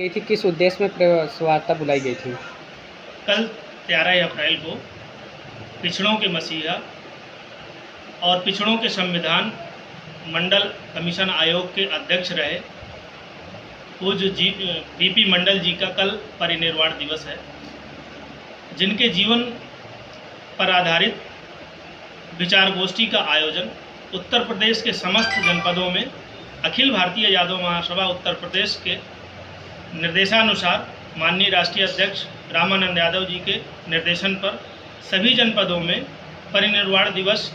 गई थी, किस उद्देश्य में प्रेस वार्ता बुलाई गई थी? कल 13 अप्रैल को पिछड़ों के मसीहा और पिछड़ों के संविधान मंडल कमीशन आयोग के अध्यक्ष रहे पूज्य बीपी मंडल जी का कल परिनिर्वाण दिवस है, जिनके जीवन पर आधारित विचार गोष्ठी का आयोजन उत्तर प्रदेश के समस्त जनपदों में अखिल भारतीय यादव महासभा उत्तर प्रदेश के निर्देशानुसार माननीय राष्ट्रीय अध्यक्ष रामानंद यादव जी के निर्देशन पर सभी जनपदों में परिनिर्वाण दिवस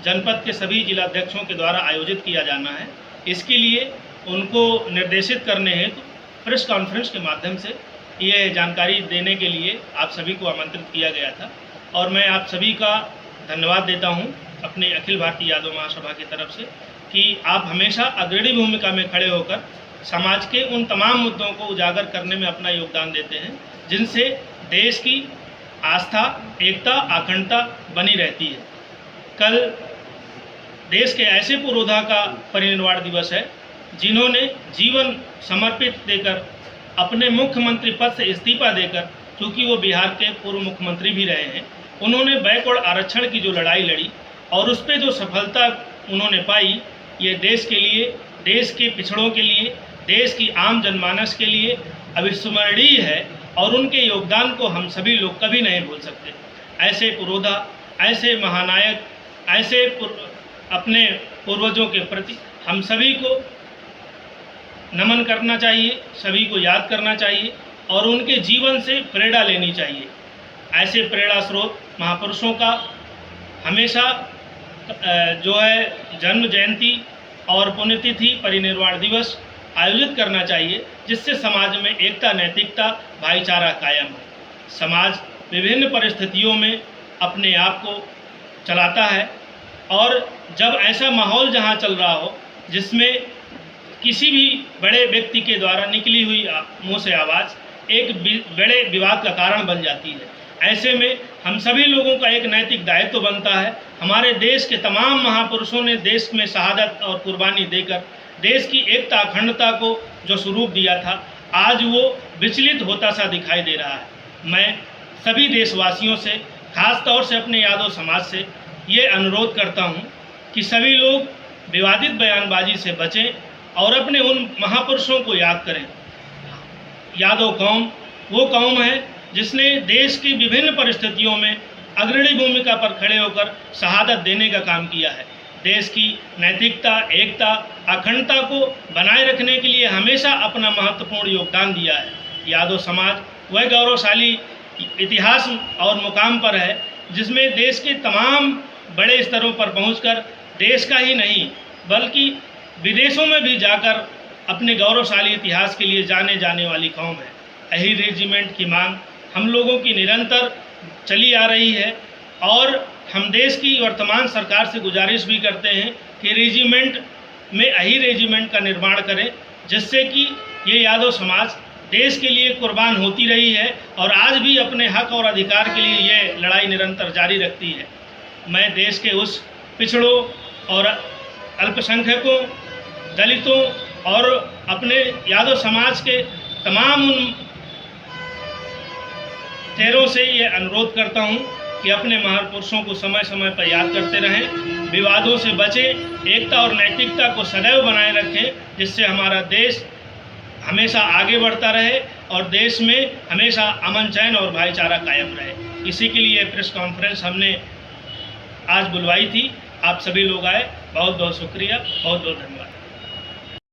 जनपद के सभी जिलाध्यक्षों के द्वारा आयोजित किया जाना है। इसके लिए उनको निर्देशित करने हेतु प्रेस कॉन्फ्रेंस के माध्यम से ये जानकारी देने के लिए आप सभी को आमंत्रित किया गया था और मैं आप सभी का धन्यवाद देता हूँ अपने अखिल भारतीय यादव महासभा की तरफ से कि आप हमेशा अग्रणी भूमिका में खड़े होकर समाज के उन तमाम मुद्दों को उजागर करने में अपना योगदान देते हैं, जिनसे देश की आस्था, एकता, अखंडता बनी रहती है। कल देश के ऐसे पुरोधा का परिनिर्वाण दिवस है जिन्होंने जीवन समर्पित देकर अपने मुख्यमंत्री पद से इस्तीफा देकर, क्योंकि वो बिहार के पूर्व मुख्यमंत्री भी रहे हैं, उन्होंने बैकवर्ड आरक्षण की जो लड़ाई लड़ी और उस पर जो सफलता उन्होंने पाई, ये देश के लिए, देश के पिछड़ों के लिए, देश की आम जनमानस के लिए अविस्मरणीय है और उनके योगदान को हम सभी लोग कभी नहीं भूल सकते। ऐसे पुरोधा, ऐसे महानायक, ऐसे अपने पूर्वजों के प्रति हम सभी को नमन करना चाहिए, सभी को याद करना चाहिए और उनके जीवन से प्रेरणा लेनी चाहिए। ऐसे प्रेरणा स्रोत महापुरुषों का हमेशा जो है जन्म जयंती और पुण्यतिथि, परिनिर्वाण दिवस आयोजित करना चाहिए, जिससे समाज में एकता, नैतिकता, भाईचारा कायम हो। समाज विभिन्न परिस्थितियों में अपने आप को चलाता है और जब ऐसा माहौल जहां चल रहा हो जिसमें किसी भी बड़े व्यक्ति के द्वारा निकली हुई मुंह से आवाज़ एक बड़े विवाद का कारण बन जाती है, ऐसे में हम सभी लोगों का एक नैतिक दायित्व बनता है। हमारे देश के तमाम महापुरुषों ने देश में शहादत और कुर्बानी देकर देश की एकता, अखंडता को जो स्वरूप दिया था, आज वो विचलित होता सा दिखाई दे रहा है। मैं सभी देशवासियों से, खास तौर से अपने यादव समाज से ये अनुरोध करता हूँ कि सभी लोग विवादित बयानबाजी से बचें और अपने उन महापुरुषों को याद करें। यादव कौम वो कौम है जिसने देश की विभिन्न परिस्थितियों में अग्रणी भूमिका पर खड़े होकर शहादत देने का काम किया है। देश की नैतिकता, एकता, अखंडता को बनाए रखने के लिए हमेशा अपना महत्वपूर्ण योगदान दिया है। यादव समाज वह गौरवशाली इतिहास और मुकाम पर है जिसमें देश के तमाम बड़े स्तरों पर पहुंचकर देश का ही नहीं बल्कि विदेशों में भी जाकर अपने गौरवशाली इतिहास के लिए जाने जाने वाली कौम है। अहीर रेजिमेंट की मांग हम लोगों की निरंतर चली आ रही है और हम देश की वर्तमान सरकार से गुजारिश भी करते हैं कि रेजिमेंट में अहीर रेजिमेंट का निर्माण करें, जिससे कि ये यादव समाज देश के लिए कुर्बान होती रही है और आज भी अपने हक और अधिकार के लिए ये लड़ाई निरंतर जारी रखती है। मैं देश के उस पिछड़ों और अल्पसंख्यकों, दलितों और अपने यादव समाज के तमाम उन चेहरों से ये अनुरोध करता हूँ कि अपने महापुरुषों को समय समय पर याद करते रहें, विवादों से बचें, एकता और नैतिकता को सदैव बनाए रखें, जिससे हमारा देश हमेशा आगे बढ़ता रहे और देश में हमेशा अमन, चैन और भाईचारा कायम रहे। इसी के लिए प्रेस कॉन्फ्रेंस हमने आज बुलवाई थी। आप सभी लोग आए, बहुत बहुत शुक्रिया, बहुत बहुत धन्यवाद।